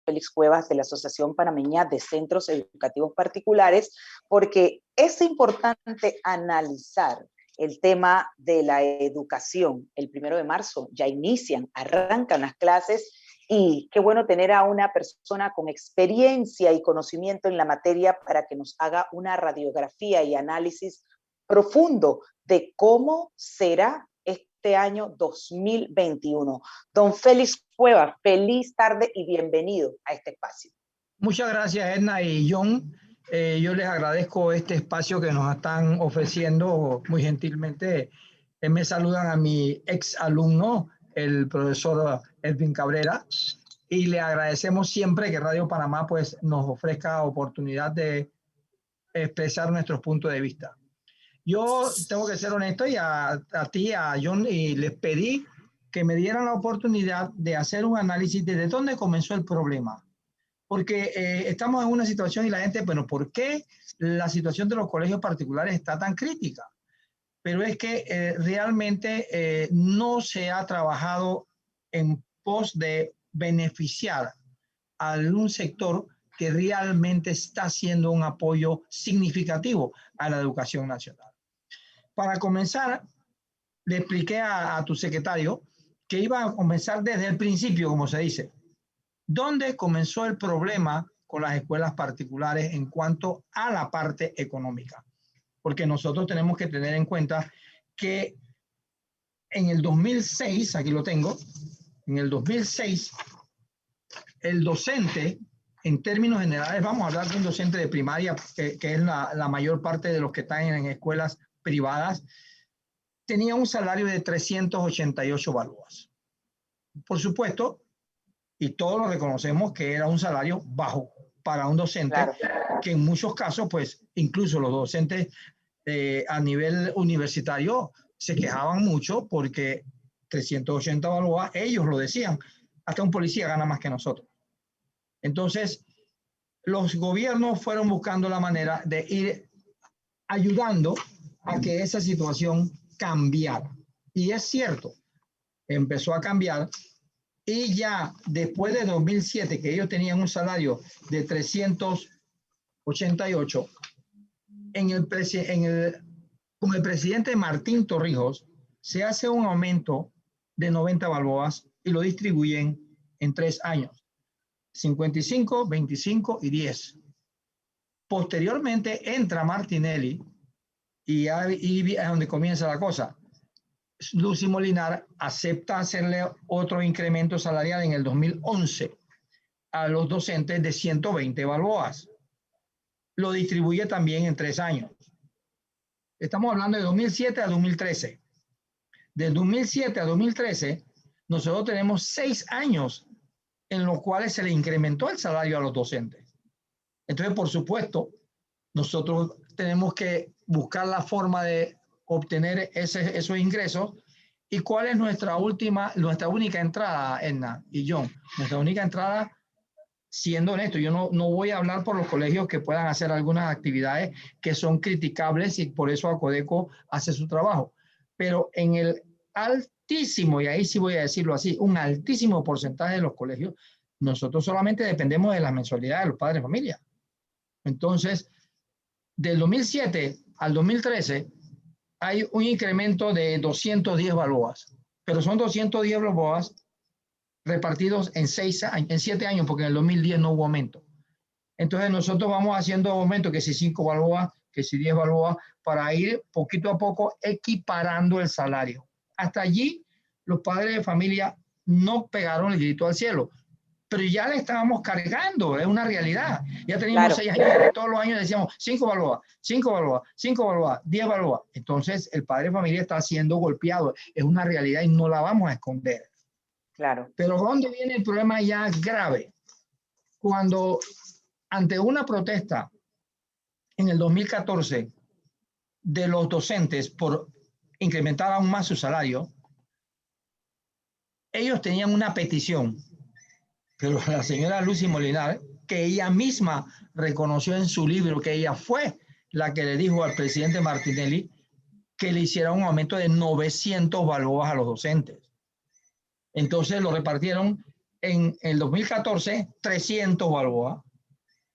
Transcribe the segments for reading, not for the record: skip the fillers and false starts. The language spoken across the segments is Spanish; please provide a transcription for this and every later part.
Félix Cuevas de la Asociación Panameña de Centros Educativos Particulares, porque es importante analizar el tema de la educación. El 1 de marzo ya arrancan las clases, y qué bueno tener a una persona con experiencia y conocimiento en la materia para que nos haga una radiografía y análisis profundo de cómo será este año 2021. Don Félix Cuevas, feliz tarde y bienvenido a este espacio. Muchas gracias, Edna y John. Yo les agradezco este espacio que nos están ofreciendo muy gentilmente. Me saludan a mi ex alumno, el profesor Edwin Cabrera, y le agradecemos siempre que Radio Panamá pues, nos ofrezca oportunidad de expresar nuestros puntos de vista. Yo tengo que ser honesto y a ti, a John, y les pedí que me dieran la oportunidad de hacer un análisis de dónde comenzó el problema. Porque estamos en una situación y la gente, bueno, ¿por qué la situación de los colegios particulares está tan crítica? Pero es que realmente no se ha trabajado en pos de beneficiar a un sector que realmente está haciendo un apoyo significativo a la educación nacional. Para comenzar, le expliqué a tu secretario que iba a comenzar desde el principio, como se dice. ¿Dónde comenzó el problema con las escuelas particulares en cuanto a la parte económica? Porque nosotros tenemos que tener en cuenta que en el 2006, aquí lo tengo, en el 2006, el docente, en términos generales, vamos a hablar de un docente de primaria, que es la mayor parte de los que están en escuelas privadas, tenía un salario de 388 balboas. Por supuesto, y todos lo reconocemos que era un salario bajo para un docente, claro, que en muchos casos, pues, incluso los docentes a nivel universitario se quejaban mucho porque 380 balboas, ellos lo decían, hasta un policía gana más que nosotros. Entonces, los gobiernos fueron buscando la manera de ir ayudando a que esa situación cambiara. Y es cierto, empezó a cambiar. Y ya después de 2007, que ellos tenían un salario de 388, con el presidente Martín Torrijos, se hace un aumento de 90 balboas y lo distribuyen en 3 años, 55, 25 y 10. Posteriormente entra Martinelli y es donde comienza la cosa. Lucy Molinar acepta hacerle otro incremento salarial en el 2011 a los docentes de 120 balboas. Lo distribuye también en 3 años. Estamos hablando de 2007 a 2013. Del 2007 a 2013, nosotros tenemos 6 años en los cuales se le incrementó el salario a los docentes. Entonces, por supuesto, nosotros tenemos que buscar la forma de obtener esos ingresos. ¿Y cuál es nuestra única entrada, Edna y John? Nuestra única entrada, siendo honesto, yo no voy a hablar por los colegios que puedan hacer algunas actividades que son criticables y por eso Acodeco hace su trabajo. Pero en el altísimo, y ahí sí voy a decirlo así, un altísimo porcentaje de los colegios, nosotros solamente dependemos de las mensualidades de los padres de familia. Entonces, del 2007 al 2013, hay un incremento de 210 balboas, pero son 210 balboas repartidos en 7 años, porque en el 2010 no hubo aumento. Entonces nosotros vamos haciendo aumento, que si 5 balboas, que si 10 balboas, para ir poquito a poco equiparando el salario. Hasta allí los padres de familia no pegaron el grito al cielo, pero ya le estábamos cargando, es una realidad. Ya teníamos 6 años, todos los años decíamos 5 balboas, 5 balboas, 5 balboas, 10 balboas. Entonces el padre de familia está siendo golpeado, es una realidad y no la vamos a esconder. Claro. Pero ¿dónde viene el problema ya grave? Cuando ante una protesta en el 2014 de los docentes por incrementar aún más su salario, ellos tenían una petición. Pero la señora Lucy Molinar, que ella misma reconoció en su libro que ella fue la que le dijo al presidente Martinelli que le hiciera un aumento de 900 balboas a los docentes. Entonces lo repartieron En el 2014, 300 balboas.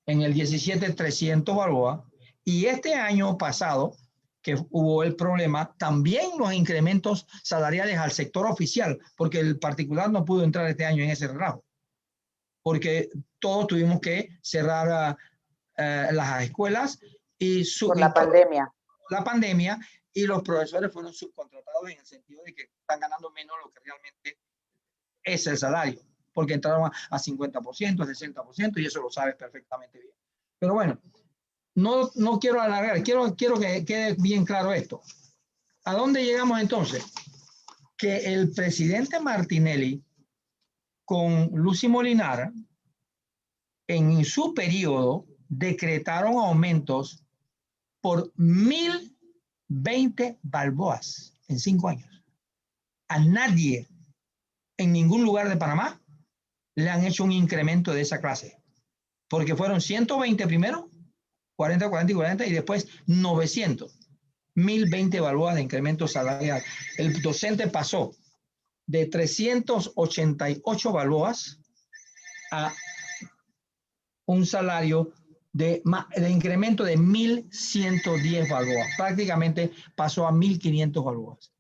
En el 17, 300 balboas. Y este año pasado, que hubo el problema, también los incrementos salariales al sector oficial, porque el particular no pudo entrar este año en ese relajo, porque todos tuvimos que cerrar las escuelas y por la pandemia. La pandemia, y los profesores fueron subcontratados en el sentido de que están ganando menos de lo que realmente es el salario, porque entraron a 50%, 60%, y eso lo sabes perfectamente bien. Pero bueno, no quiero alargar, quiero que quede bien claro esto. ¿A dónde llegamos entonces? Que el presidente Martinelli con Lucy Molinara en su periodo decretaron aumentos por 1.020 balboas en 5 años. A nadie en ningún lugar de Panamá le han hecho un incremento de esa clase, porque fueron 120 primero, 40, 40 y 40, y después 900. 1.020 balboas de incremento salarial. El docente pasó de 388 balboas a un salario de incremento de 1.110 balboas. Prácticamente pasó a 1.500 balboas.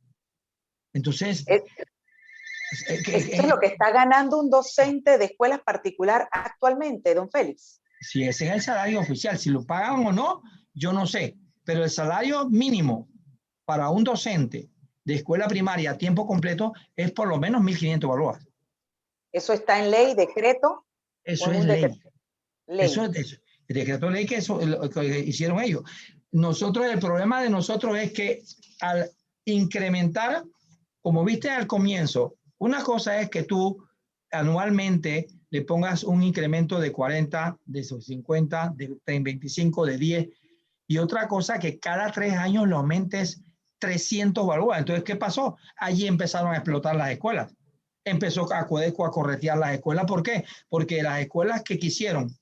Entonces, esto es lo que está ganando un docente de escuelas particular actualmente, don Félix. Si ese es el salario oficial, si lo pagan o no, yo no sé, pero el salario mínimo para un docente de escuela primaria a tiempo completo es por lo menos 1.500 balboas. ¿Eso está en ley, decreto? Eso es ley. Ley. Eso es el decreto de ley que hicieron ellos. Nosotros, el problema de nosotros es que al incrementar, como viste al comienzo, una cosa es que tú anualmente le pongas un incremento de 40, de 50, de 25, de 10, y otra cosa que cada 3 años lo aumentes 300 balboas. Entonces, ¿qué pasó? Allí empezaron a explotar las escuelas. Empezó a corretear las escuelas. ¿Por qué? Porque las escuelas que quisieron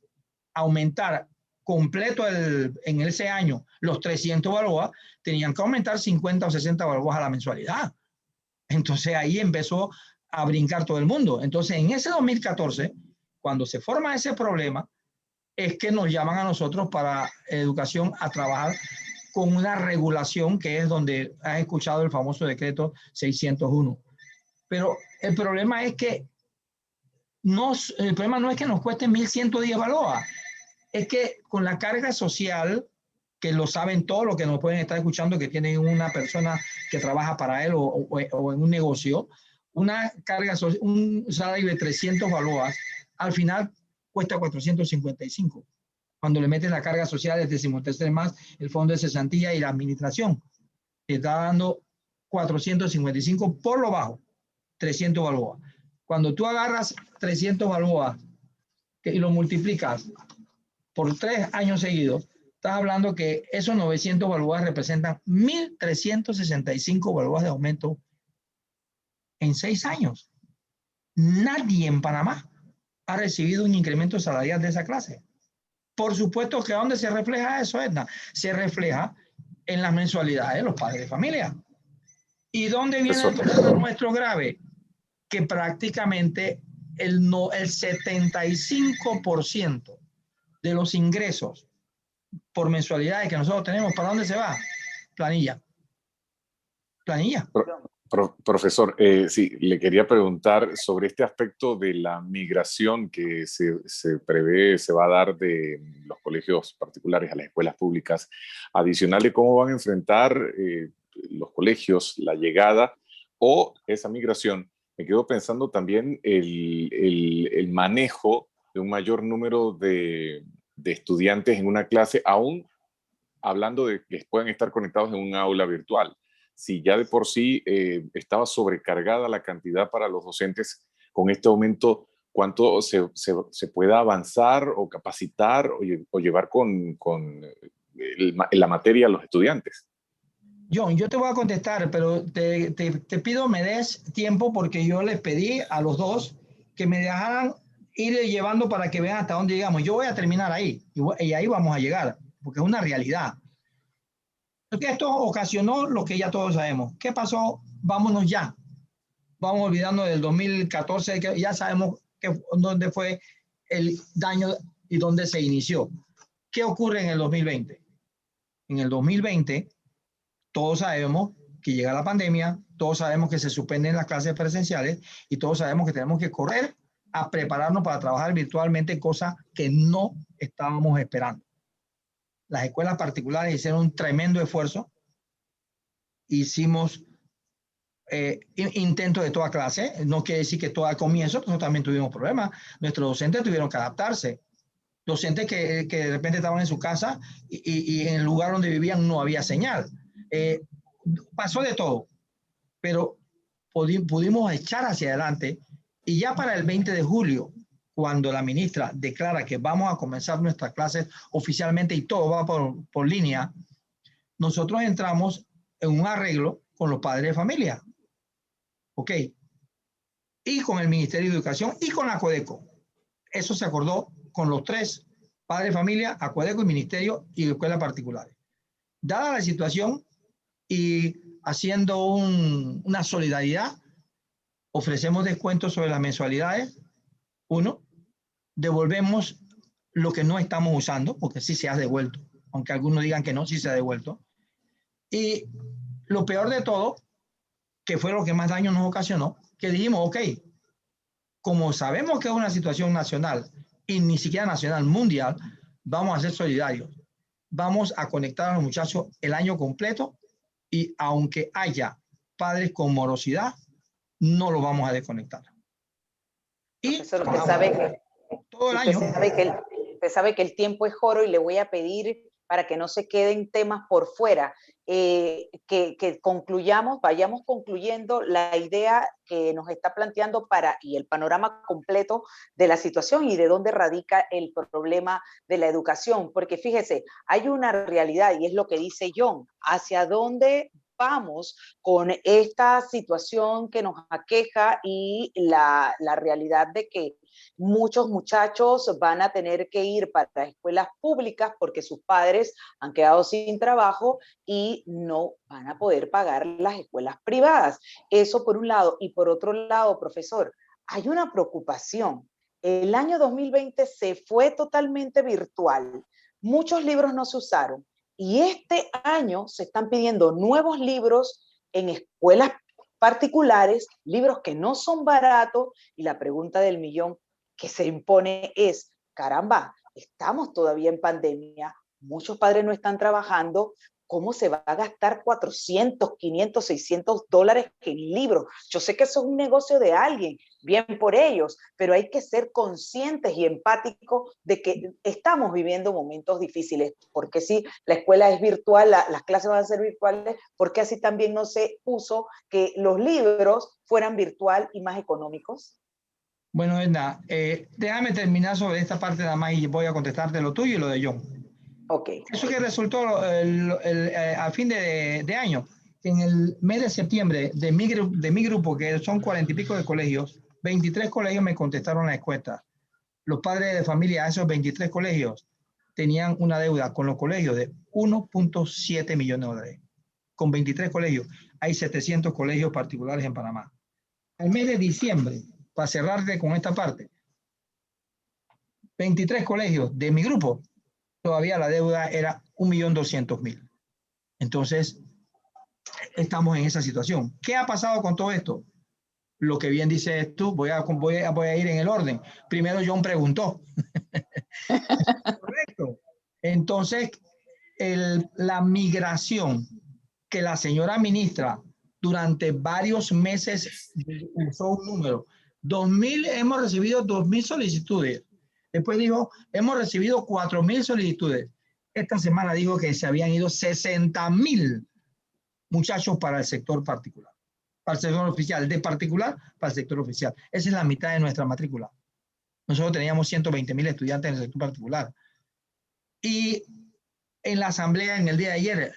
aumentar completo en ese año los 300 balboas, tenían que aumentar 50 o 60 balboas a la mensualidad. Entonces ahí empezó a brincar todo el mundo. Entonces en ese 2014, cuando se forma ese problema, es que nos llaman a nosotros para educación a trabajar con una regulación, que es donde has escuchado el famoso decreto 601. Pero el problema es que el problema no es que nos cueste 1.110 balboas, es que con la carga social, que lo saben todos los que nos pueden estar escuchando, que tienen una persona que trabaja para él o en un negocio, una carga social, un salario de 300 balboas, al final cuesta 455. Cuando le meten la carga social, el 13º más, el fondo de cesantía y la administración, te está dando 455 por lo bajo, 300 balboas. Cuando tú agarras 300 balboas y lo multiplicas por 3 años seguidos, estás hablando que esos 900 balboas representan 1.365 balboas de aumento en 6 años. Nadie en Panamá ha recibido un incremento salarial de esa clase. Por supuesto que ¿dónde se refleja eso, Edna? Se refleja en las mensualidades de los padres de familia. ¿Y dónde viene el problema nuestro grave? Que prácticamente el 75% de los ingresos por mensualidades que nosotros tenemos, ¿para dónde se va? Planilla. Profesor, sí, le quería preguntar sobre este aspecto de la migración que se prevé, se va a dar de los colegios particulares a las escuelas públicas. Adicional de cómo van a enfrentar los colegios la llegada o esa migración. Me quedo pensando también el manejo de un mayor número de estudiantes en una clase, aún hablando de que puedan estar conectados en un aula virtual. Si ya de por sí estaba sobrecargada la cantidad para los docentes, con este aumento, ¿cuánto se pueda avanzar o capacitar o llevar con la materia a los estudiantes? John, yo te voy a contestar, pero te pido me des tiempo, porque yo les pedí a los dos que me dejaran ir llevando para que vean hasta dónde llegamos. Yo voy a terminar ahí y ahí vamos a llegar, porque es una realidad. Porque esto ocasionó lo que ya todos sabemos. ¿Qué pasó? Vámonos ya. Vamos olvidando del 2014, que ya sabemos dónde fue el daño y dónde se inició. ¿Qué ocurre en el 2020? En el 2020, todos sabemos que llega la pandemia, todos sabemos que se suspenden las clases presenciales y todos sabemos que tenemos que correr a prepararnos para trabajar virtualmente, cosa que no estábamos esperando. Las escuelas particulares hicieron un tremendo esfuerzo. Hicimos intentos de toda clase. No quiere decir que todo al comienzo, nosotros también tuvimos problemas. Nuestros docentes tuvieron que adaptarse. Docentes que de repente estaban en su casa y en el lugar donde vivían no había señal. Pasó de todo, pero pudimos echar hacia adelante y ya para el 20 de julio, cuando la ministra declara que vamos a comenzar nuestras clases oficialmente y todo va por línea, nosotros entramos en un arreglo con los padres de familia, ¿ok? Y con el Ministerio de Educación y con la Codeco. Eso se acordó con los tres, padres de familia, Acuedeco y Ministerio y escuelas particulares. Dada la situación y haciendo una solidaridad, ofrecemos descuentos sobre las mensualidades. Uno, devolvemos lo que no estamos usando, porque sí se ha devuelto, aunque algunos digan que no, sí se ha devuelto. Y lo peor de todo, que fue lo que más daño nos ocasionó, que dijimos, ok, como sabemos que es una situación nacional, y ni siquiera nacional, mundial, vamos a ser solidarios. Vamos a conectar a los muchachos el año completo y aunque haya padres con morosidad, no lo vamos a desconectar. Y profesor, usted sabe que todo el año. Usted sabe que el tiempo es oro y le voy a pedir para que no se queden temas por fuera, que concluyamos, vayamos concluyendo la idea que nos está planteando y el panorama completo de la situación y de dónde radica el problema de la educación, porque fíjese, hay una realidad y es lo que dice John, hacia dónde vamos con esta situación que nos aqueja y la realidad de que muchos muchachos van a tener que ir para escuelas públicas porque sus padres han quedado sin trabajo y no van a poder pagar las escuelas privadas. Eso por un lado. Y por otro lado, profesor, hay una preocupación. El año 2020 se fue totalmente virtual. Muchos libros no se usaron. Y este año se están pidiendo nuevos libros en escuelas particulares, libros que no son baratos, y la pregunta del millón que se impone es, caramba, estamos todavía en pandemia, muchos padres no están trabajando, ¿cómo se va a gastar 400, 500, 600 dólares en libros? Yo sé que eso es un negocio de alguien, bien por ellos, pero hay que ser conscientes y empáticos de que estamos viviendo momentos difíciles, porque si la escuela es virtual, las clases van a ser virtuales, porque así también no se puso que los libros fueran virtual y más económicos. Bueno, Edna, déjame terminar sobre esta parte nada más y voy a contestarte lo tuyo y lo de John. Okay. Eso que resultó a fin de año, en el mes de septiembre de mi grupo, que son 40 y pico de colegios, 23 colegios me contestaron la encuesta. Los padres de familia de esos 23 colegios tenían una deuda con los colegios de 1.7 millones de dólares. Con 23 colegios, hay 700 colegios particulares en Panamá. Al mes de diciembre, para cerrarte con esta parte, 23 colegios de mi grupo, todavía la deuda era 1.200.000. Entonces, estamos en esa situación. ¿Qué ha pasado con todo esto? Lo que bien dices tú, voy a ir en el orden. Primero John preguntó. Correcto. Entonces, la migración que la señora ministra durante varios meses usó un número. Hemos recibido 2.000 solicitudes. Después dijo, hemos recibido 4.000 solicitudes. Esta semana dijo que se habían ido 60.000 muchachos para el sector particular, para el sector oficial, de particular para el sector oficial. Esa es la mitad de nuestra matrícula. Nosotros teníamos 120.000 estudiantes en el sector particular. Y en la asamblea, en el día de ayer,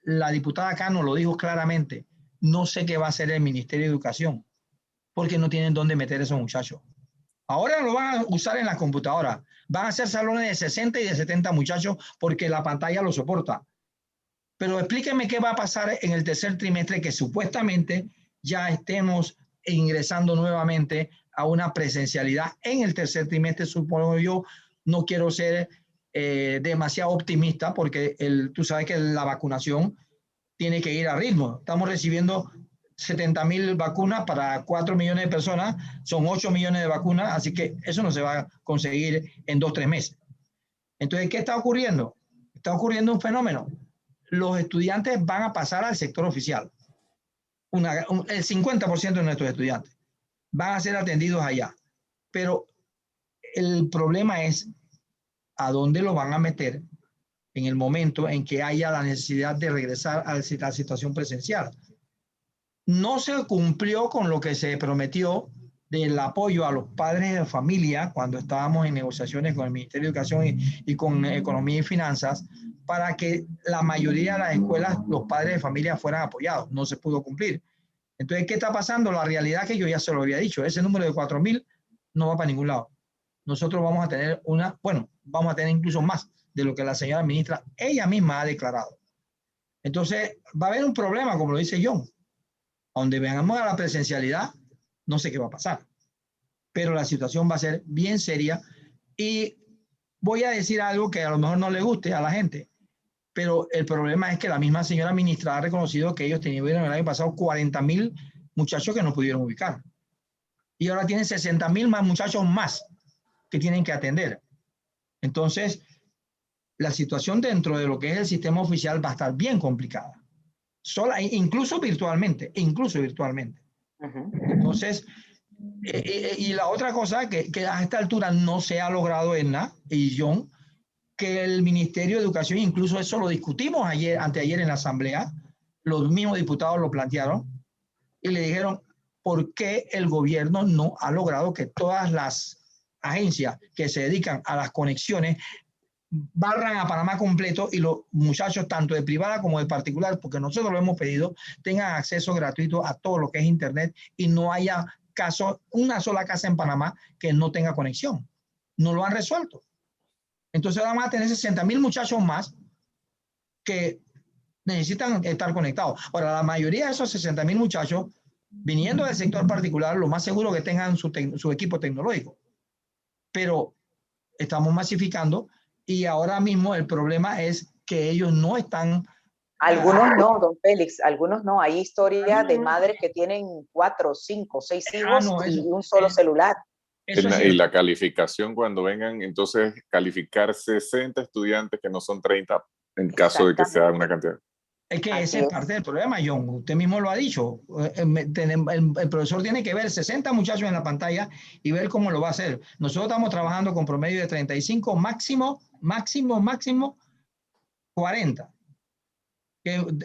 la diputada Cano lo dijo claramente, no sé qué va a hacer el Ministerio de Educación, porque no tienen dónde meter a esos muchachos. Ahora lo van a usar en la computadora. Van a ser salones de 60 y de 70 muchachos porque la pantalla lo soporta. Pero explíquenme qué va a pasar en el tercer trimestre que supuestamente ya estemos ingresando nuevamente a una presencialidad en el tercer trimestre, supongo yo. No quiero ser demasiado optimista porque tú sabes que la vacunación tiene que ir a ritmo. Estamos recibiendo 70.000 vacunas para 4 millones de personas, son 8 millones de vacunas, así que eso no se va a conseguir en 2 o 3 meses. Entonces, ¿qué está ocurriendo? Está ocurriendo un fenómeno. Los estudiantes van a pasar al sector oficial. El 50% de nuestros estudiantes van a ser atendidos allá. Pero el problema es a dónde lo van a meter en el momento en que haya la necesidad de regresar a la situación presencial. No se cumplió con lo que se prometió del apoyo a los padres de familia cuando estábamos en negociaciones con el Ministerio de Educación y con Economía y Finanzas para que la mayoría de las escuelas, los padres de familia fueran apoyados. No se pudo cumplir. Entonces, ¿qué está pasando? La realidad que yo ya se lo había dicho, ese número de 4.000 no va para ningún lado. Nosotros vamos a tener vamos a tener incluso más de lo que la señora ministra ella misma ha declarado. Entonces, va a haber un problema, como lo dice John. Donde veamos a la presencialidad, no sé qué va a pasar. Pero la situación va a ser bien seria y voy a decir algo que a lo mejor no le guste a la gente, pero el problema es que la misma señora ministra ha reconocido que ellos tenían el año pasado 40.000 muchachos que no pudieron ubicar. Y ahora tienen 60.000 más muchachos más que tienen que atender. Entonces, la situación dentro de lo que es el sistema oficial va a estar bien complicada. Incluso virtualmente. Entonces, y la otra cosa que a esta altura no se ha logrado, Edna y John, que el Ministerio de Educación, incluso eso lo discutimos anteayer en la Asamblea, los mismos diputados lo plantearon y le dijeron, ¿por qué el gobierno no ha logrado que todas las agencias que se dedican a las conexiones barran a Panamá completo y los muchachos, tanto de privada como de particular, porque nosotros lo hemos pedido, tengan acceso gratuito a todo lo que es Internet y no haya una sola casa en Panamá que no tenga conexión? No lo han resuelto. Entonces vamos a tener 60.000 muchachos más que necesitan estar conectados. Ahora, la mayoría de esos 60.000 muchachos, viniendo del sector particular, lo más seguro que tengan su equipo tecnológico. Pero estamos masificando y ahora mismo el problema es que ellos no están... Algunos no, don Félix, algunos no. Hay historias de madres que tienen 4, 5, 6 hijos y un solo celular. Y la calificación cuando vengan, entonces calificar 60 estudiantes que no son 30 en caso de que sea una cantidad. Es que ese es parte del problema, John. Usted mismo lo ha dicho. El profesor tiene que ver 60 muchachos en la pantalla y ver cómo lo va a hacer. Nosotros estamos trabajando con promedio de 35, máximo 40.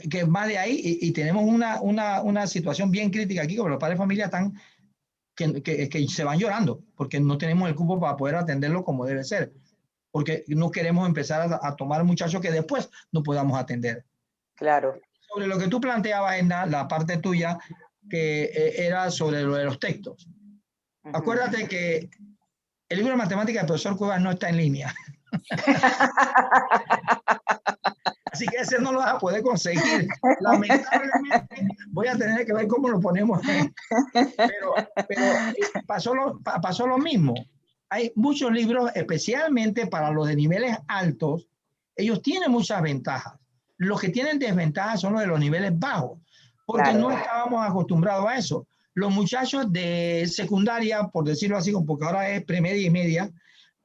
Que más de ahí y tenemos una situación bien crítica aquí, porque los padres de familia están que se van llorando porque no tenemos el cupo para poder atenderlo como debe ser, porque no queremos empezar a tomar muchachos que después no podamos atender. Claro. Sobre lo que tú planteabas, Edna, la parte tuya, que era sobre lo de los textos. Acuérdate que el libro de matemáticas del profesor Cuevas no está en línea. Así que ese no lo vas a poder conseguir. Lamentablemente voy a tener que ver cómo lo ponemos. Pero pasó lo mismo. Hay muchos libros, especialmente para los de niveles altos, ellos tienen muchas ventajas. Los que tienen desventajas son los de los niveles bajos, porque no estábamos acostumbrados a eso. Los muchachos de secundaria, por decirlo así, porque ahora es premedia y media,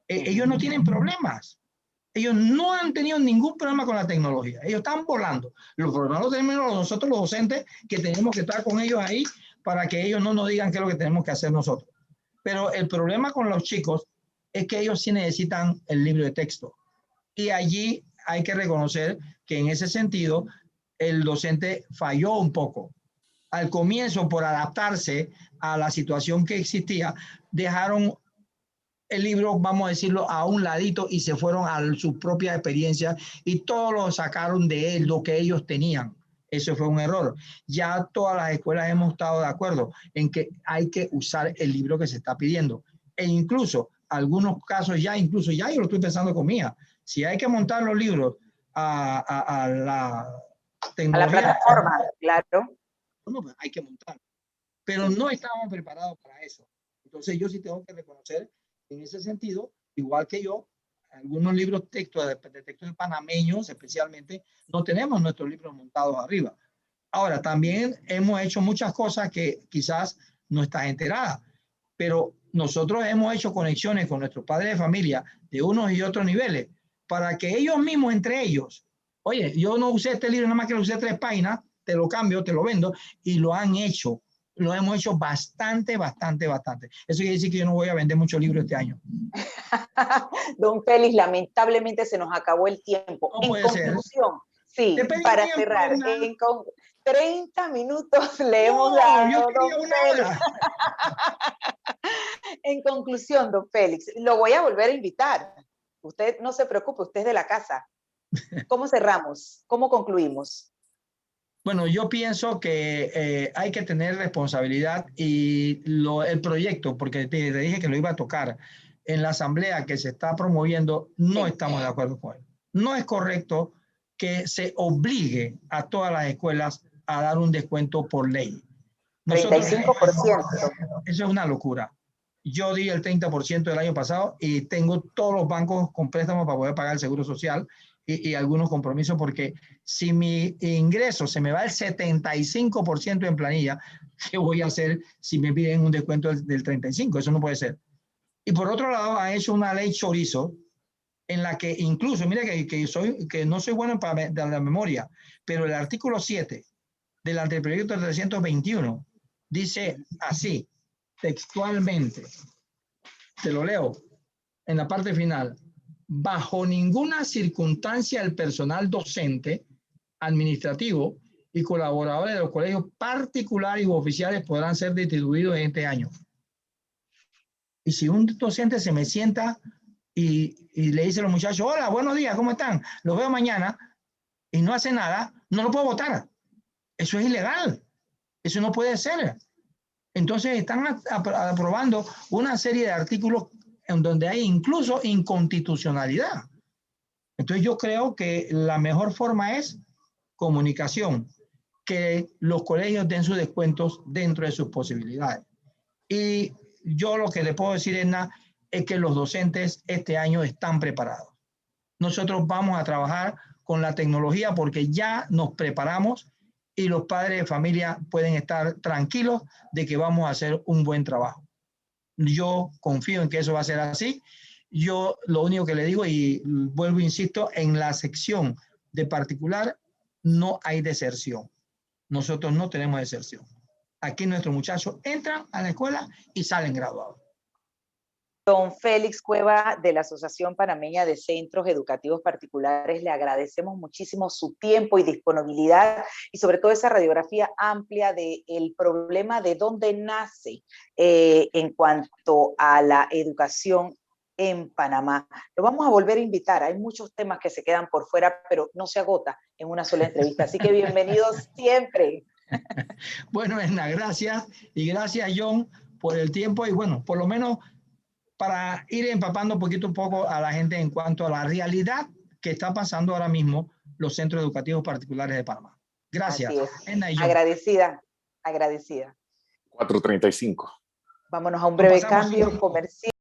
ellos no tienen problemas. Ellos no han tenido ningún problema con la tecnología. Ellos están volando. Los problemas los tenemos nosotros, los docentes, que tenemos que estar con ellos ahí para que ellos no nos digan qué es lo que tenemos que hacer nosotros. Pero el problema con los chicos es que ellos sí necesitan el libro de texto. Y allí hay que reconocer que en ese sentido el docente falló un poco. Al comienzo, por adaptarse a la situación que existía, dejaron el libro, vamos a decirlo, a un ladito y se fueron a su propia experiencia y todo lo sacaron de él, lo que ellos tenían. Eso fue un error. Ya todas las escuelas hemos estado de acuerdo en que hay que usar el libro que se está pidiendo. E incluso, algunos casos ya yo lo estoy pensando con Mía. Si hay que montar los libros a la tecnología, a la plataforma, claro. Bueno, pues hay que montar. Pero no estábamos preparados para eso. Entonces yo sí tengo que reconocer en ese sentido, igual que yo, algunos libros textos de textos panameños especialmente, no tenemos nuestros libros montados arriba. Ahora, también hemos hecho muchas cosas que quizás no estás enterada, pero nosotros hemos hecho conexiones con nuestros padres de familia de unos y otros niveles para que ellos mismos, entre ellos, oye, yo no usé este libro, nada más que lo usé 3 páginas, te lo cambio, te lo vendo, y lo han hecho. Lo hemos hecho bastante. Eso quiere decir que yo no voy a vender muchos libros este año. Don Félix, lamentablemente se nos acabó el tiempo. No puede ser. Sí, para cerrar, 30 minutos le hemos dado, yo quería don una Félix. hora. En conclusión, don Félix, lo voy a volver a invitar. Usted no se preocupe, usted es de la casa. ¿Cómo cerramos? ¿Cómo concluimos? Bueno, yo pienso que hay que tener responsabilidad y el proyecto, porque te dije que lo iba a tocar, en la asamblea que se está promoviendo, no estamos de acuerdo con él. No es correcto que se obligue a todas las escuelas a dar un descuento por ley. 35%. Eso es una locura. Yo di el 30% del año pasado y tengo todos los bancos con préstamos para poder pagar el seguro social y algunos compromisos, porque si mi ingreso se me va el 75% en planilla, ¿qué voy a hacer si me piden un descuento del 35%? Eso no puede ser. Y por otro lado, ha hecho una ley chorizo en la que incluso, mira que no soy bueno para la memoria, pero el artículo 7 del anteproyecto 321 dice así, textualmente, te lo leo en la parte final: bajo ninguna circunstancia el personal docente, administrativo y colaboradores de los colegios particulares u oficiales podrán ser destituidos en este año. Y si un docente se me sienta y le dice a los muchachos, hola, buenos días, ¿cómo están? Los veo mañana, y no hace nada, no lo puedo votar. Eso es ilegal. Eso no puede ser. Entonces están aprobando una serie de artículos en donde hay incluso inconstitucionalidad. Entonces yo creo que la mejor forma es comunicación, que los colegios den sus descuentos dentro de sus posibilidades. Y yo lo que le puedo decir, Edna, es que los docentes este año están preparados. Nosotros vamos a trabajar con la tecnología porque ya nos preparamos y los padres de familia pueden estar tranquilos de que vamos a hacer un buen trabajo. Yo confío en que eso va a ser así. Yo lo único que le digo, y vuelvo, insisto, en la sección de particular no hay deserción. Nosotros no tenemos deserción. Aquí nuestros muchachos entran a la escuela y salen graduados. Don Félix Cueva, de la Asociación Panameña de Centros Educativos Particulares, le agradecemos muchísimo su tiempo y disponibilidad y sobre todo esa radiografía amplia del problema de dónde nace en cuanto a la educación en Panamá. Lo vamos a volver a invitar. Hay muchos temas que se quedan por fuera, pero no se agota en una sola entrevista. Así que bienvenidos siempre. Bueno, Edna, gracias. Y gracias, John, por el tiempo. Y bueno, por lo menos para ir empapando un poco a la gente en cuanto a la realidad que está pasando ahora mismo los centros educativos particulares de Panamá. Gracias. Así es. Agradecida. 4:35. Vámonos a un breve cambio comercial.